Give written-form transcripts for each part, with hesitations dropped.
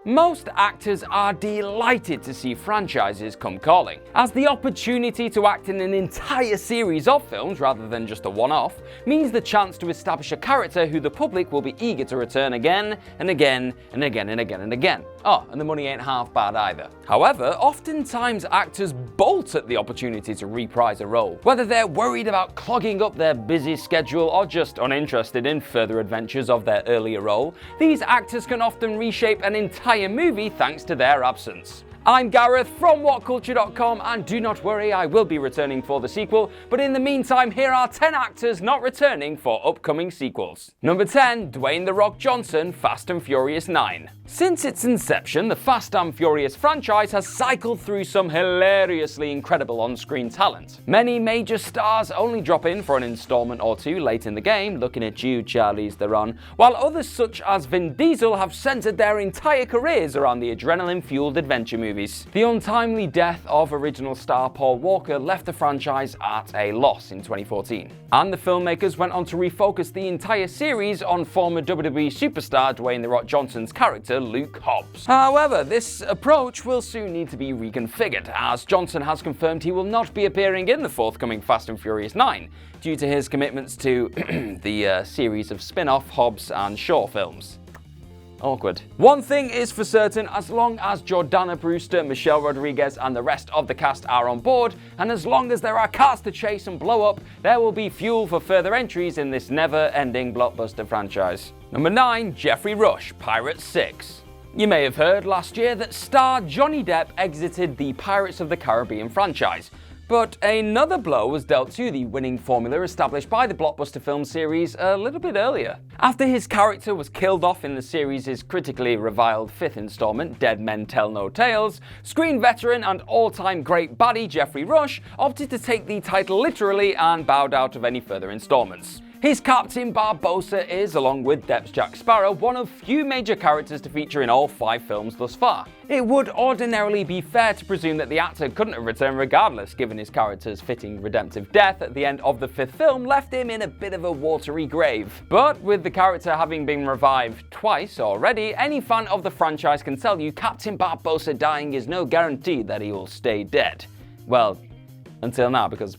Most actors are delighted to see franchises come calling, as the opportunity to act in an entire series of films rather than just a one-off means the chance to establish a character who the public will be eager to return again and again and again and again and again. Oh, and the money ain't half bad either. However, oftentimes actors bolt at the opportunity to reprise a role. Whether they're worried about clogging up their busy schedule or just uninterested in further adventures of their earlier role, these actors can often reshape an entire movie thanks to their absence. I'm Gareth from WhatCulture.com, and do not worry, I will be returning for the sequel, but in the meantime, here are 10 actors not returning for upcoming sequels. Number 10, Dwayne "The Rock" Johnson, Fast and Furious 9. Since its inception, the Fast and Furious franchise has cycled through some hilariously incredible on-screen talent. Many major stars only drop in for an installment or two late in the game, looking at you, Charlize Theron, while others such as Vin Diesel have centered their entire careers around the adrenaline-fueled adventure movies. The untimely death of original star Paul Walker left the franchise at a loss in 2014, and the filmmakers went on to refocus the entire series on former WWE superstar Dwayne "The Rock" Johnson's character Luke Hobbs. However, this approach will soon need to be reconfigured, as Johnson has confirmed he will not be appearing in the forthcoming Fast and Furious 9 due to his commitments to the series of spin-off Hobbs and Shaw films. Awkward. One thing is for certain, as long as Jordana Brewster, Michelle Rodriguez and the rest of the cast are on board, and as long as there are cars to chase and blow up, there will be fuel for further entries in this never-ending blockbuster franchise. Number 9, Geoffrey Rush, Pirates 6. You may have heard last year that star Johnny Depp exited the Pirates of the Caribbean franchise. But another blow was dealt to the winning formula established by the blockbuster film series a little bit earlier. After his character was killed off in the series' critically reviled 5th installment, Dead Men Tell No Tales, screen veteran and all-time great baddie Geoffrey Rush opted to take the title literally and bowed out of any further installments. His Captain Barbossa is, along with Depp's Jack Sparrow, one of few major characters to feature in all 5 films thus far. It would ordinarily be fair to presume that the actor couldn't have returned regardless, given his character's fitting redemptive death at the end of the 5th film left him in a bit of a watery grave. But with the character having been revived twice already, any fan of the franchise can tell you Captain Barbossa dying is no guarantee that he will stay dead. Well, until now, because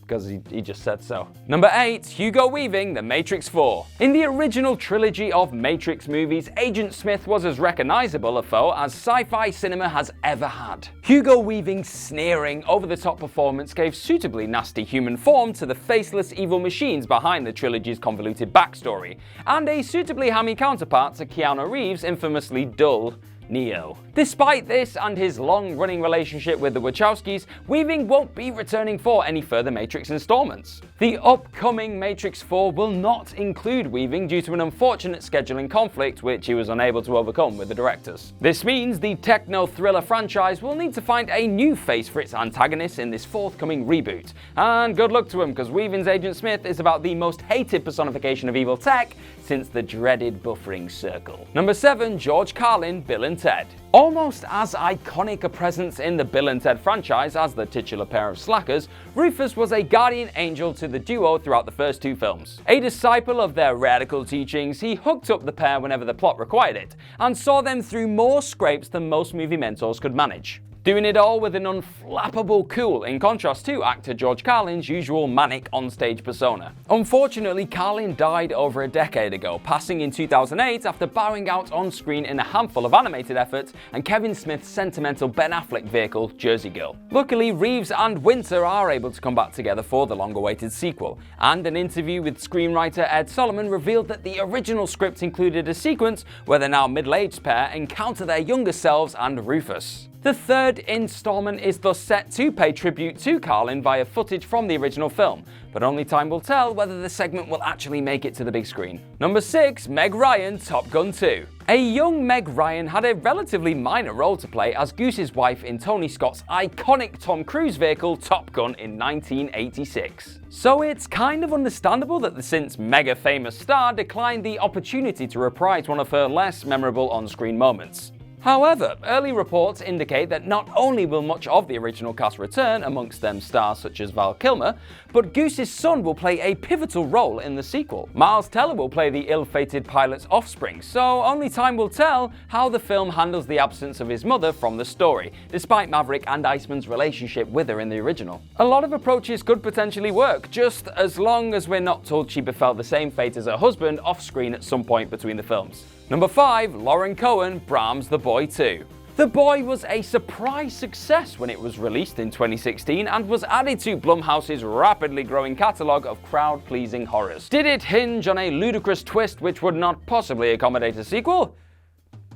he just said so. Number 8, Hugo Weaving, The Matrix 4. In the original trilogy of Matrix movies, Agent Smith was as recognizable a foe as sci-fi cinema has ever had. Hugo Weaving's sneering, over-the-top performance gave suitably nasty human form to the faceless evil machines behind the trilogy's convoluted backstory, and a suitably hammy counterpart to Keanu Reeves' infamously dull Neo. Despite this and his long-running relationship with the Wachowskis, Weaving won't be returning for any further Matrix installments. The upcoming Matrix 4 will not include Weaving due to an unfortunate scheduling conflict which he was unable to overcome with the directors. This means the techno-thriller franchise will need to find a new face for its antagonists in this forthcoming reboot. And good luck to him, because Weaving's Agent Smith is about the most hated personification of evil tech since the dreaded buffering circle. Number 7, George Carlin, Bill and Ted. Almost as iconic a presence in the Bill and Ted franchise as the titular pair of slackers, Rufus was a guardian angel to the duo throughout the first 2 films. A disciple of their radical teachings, he hooked up the pair whenever the plot required it, and saw them through more scrapes than most movie mentors could manage. Doing it all with an unflappable cool, in contrast to actor George Carlin's usual manic onstage persona. Unfortunately, Carlin died over a decade ago, passing in 2008 after bowing out on screen in a handful of animated efforts and Kevin Smith's sentimental Ben Affleck vehicle, Jersey Girl. Luckily, Reeves and Winter are able to come back together for the long-awaited sequel, and an interview with screenwriter Ed Solomon revealed that the original script included a sequence where the now middle-aged pair encounter their younger selves and Rufus. The 3rd installment is thus set to pay tribute to Carlin via footage from the original film, but only time will tell whether the segment will actually make it to the big screen. Number 6, Meg Ryan, Top Gun 2. A young Meg Ryan had a relatively minor role to play as Goose's wife in Tony Scott's iconic Tom Cruise vehicle Top Gun in 1986. So it's kind of understandable that the since mega famous star declined the opportunity to reprise one of her less memorable on-screen moments. However, early reports indicate that not only will much of the original cast return, amongst them stars such as Val Kilmer, but Goose's son will play a pivotal role in the sequel. Miles Teller will play the ill-fated pilot's offspring, so only time will tell how the film handles the absence of his mother from the story, despite Maverick and Iceman's relationship with her in the original. A lot of approaches could potentially work, just as long as we're not told she befell the same fate as her husband off-screen at some point between the films. Number 5. Lauren Cohen, Brahms' The Boy 2. The Boy was a surprise success when it was released in 2016 and was added to Blumhouse's rapidly growing catalogue of crowd-pleasing horrors. Did it hinge on a ludicrous twist which would not possibly accommodate a sequel?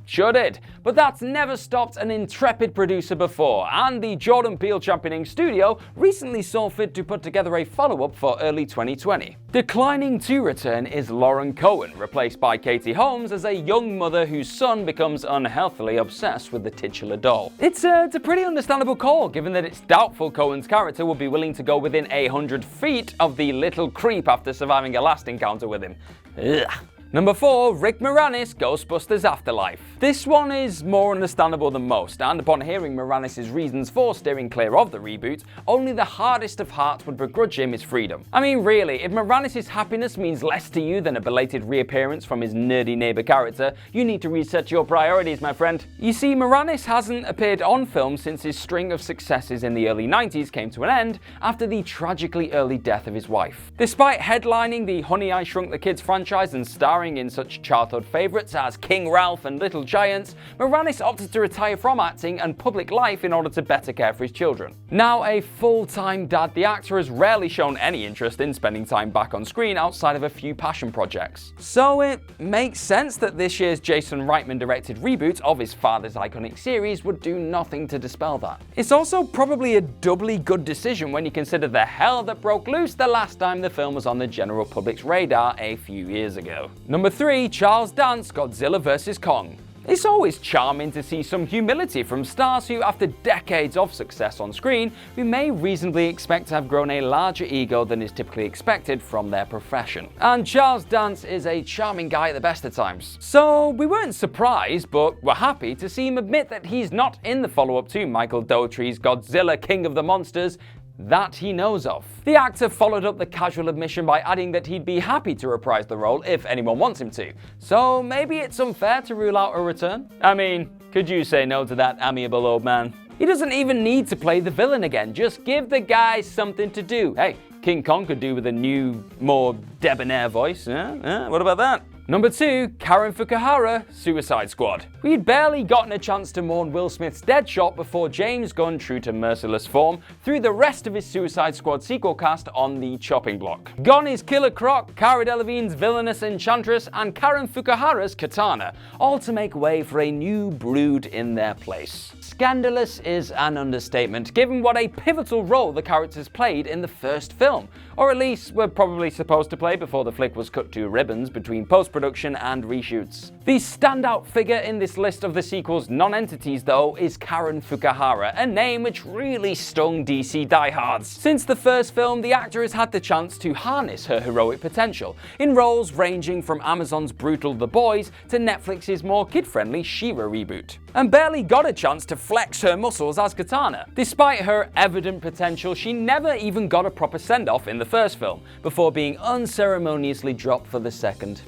Sure did, but that's never stopped an intrepid producer before, and the Jordan Peele championing studio recently saw fit to put together a follow-up for early 2020. Declining to return is Lauren Cohen, replaced by Katie Holmes as a young mother whose son becomes unhealthily obsessed with the titular doll. It's a pretty understandable call, given that it's doubtful Cohen's character will be willing to go within 100 feet of the little creep after surviving a last encounter with him. Ugh. Number 4. Rick Moranis, Ghostbusters Afterlife. This one is more understandable than most, and upon hearing Moranis' reasons for steering clear of the reboot, only the hardest of hearts would begrudge him his freedom. I mean, really, if Moranis' happiness means less to you than a belated reappearance from his nerdy neighbor character, you need to reset your priorities, my friend. You see, Moranis hasn't appeared on film since his string of successes in the early 90s came to an end after the tragically early death of his wife. Despite headlining the Honey, I Shrunk the Kids franchise and starring in such childhood favourites as King Ralph and Little Giants, Moranis opted to retire from acting and public life in order to better care for his children. Now a full-time dad, the actor has rarely shown any interest in spending time back on screen outside of a few passion projects. So it makes sense that this year's Jason Reitman-directed reboot of his father's iconic series would do nothing to dispel that. It's also probably a doubly good decision when you consider the hell that broke loose the last time the film was on the general public's radar a few years ago. Number 3. Charles Dance, Godzilla vs. Kong. It's always charming to see some humility from stars who, after decades of success on screen, we may reasonably expect to have grown a larger ego than is typically expected from their profession. And Charles Dance is a charming guy at the best of times. So we weren't surprised, but were happy to see him admit that he's not in the follow-up to Michael Dougherty's Godzilla King of the Monsters that he knows of. The actor followed up the casual admission by adding that he'd be happy to reprise the role if anyone wants him to. So maybe it's unfair to rule out a return? I mean, could you say no to that amiable old man? He doesn't even need to play the villain again, just give the guy something to do. Hey, King Kong could do with a new, more debonair voice. What about that? Number 2. Karen Fukuhara, Suicide Squad. We'd barely gotten a chance to mourn Will Smith's Deadshot before James Gunn, true to merciless form, threw the rest of his Suicide Squad sequel cast on the chopping block. Gunn is Killer Croc, Cara Delevingne's villainous Enchantress, and Karen Fukuhara's Katana, all to make way for a new brood in their place. Scandalous is an understatement, given what a pivotal role the characters played in the first film, or at least were probably supposed to play before the flick was cut to ribbons between post-production and reshoots. The standout figure in this list of the sequel's non-entities, though, is Karen Fukuhara, a name which really stung DC diehards. Since the first film, the actor has had the chance to harness her heroic potential, in roles ranging from Amazon's brutal The Boys to Netflix's more kid-friendly She-Ra reboot, and barely got a chance to flex her muscles as Katana. Despite her evident potential, she never even got a proper send-off in the first film, before being unceremoniously dropped for the second.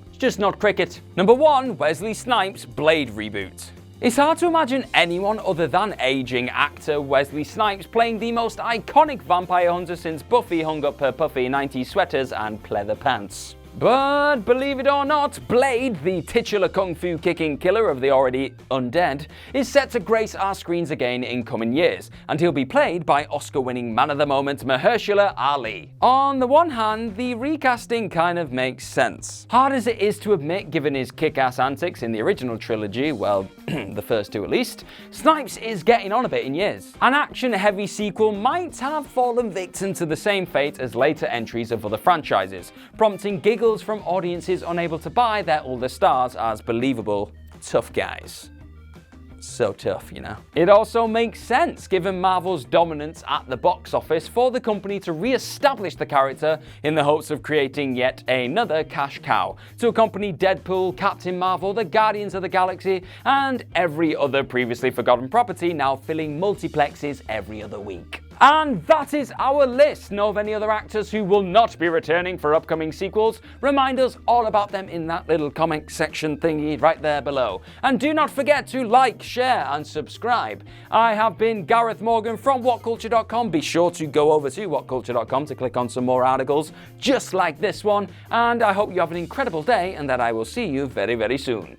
It's just not cricket. Number 1. Wesley Snipes' Blade reboot. It's hard to imagine anyone other than aging actor Wesley Snipes playing the most iconic vampire hunter since Buffy hung up her puffy 90s sweaters and pleather pants. But believe it or not, Blade, the titular kung fu kicking killer of the already undead, is set to grace our screens again in coming years, and he'll be played by Oscar-winning man of the moment Mahershala Ali. On the one hand, the recasting kind of makes sense. Hard as it is to admit given his kick-ass antics in the original trilogy, well, the first two at least, Snipes is getting on a bit in years. An action-heavy sequel might have fallen victim to the same fate as later entries of other franchises, prompting giggles from audiences unable to buy their older stars as believable tough guys. So tough, you know. It also makes sense, given Marvel's dominance at the box office, for the company to re-establish the character in the hopes of creating yet another cash cow to accompany Deadpool, Captain Marvel, the Guardians of the Galaxy, and every other previously forgotten property now filling multiplexes every other week. And that is our list. Know of any other actors who will not be returning for upcoming sequels? Remind us all about them in that little comment section thingy right there below. And do not forget to like, share, and subscribe. I have been Gareth Morgan from WhatCulture.com. Be sure to go over to WhatCulture.com to click on some more articles just like this one. And I hope you have an incredible day and that I will see you very, very soon.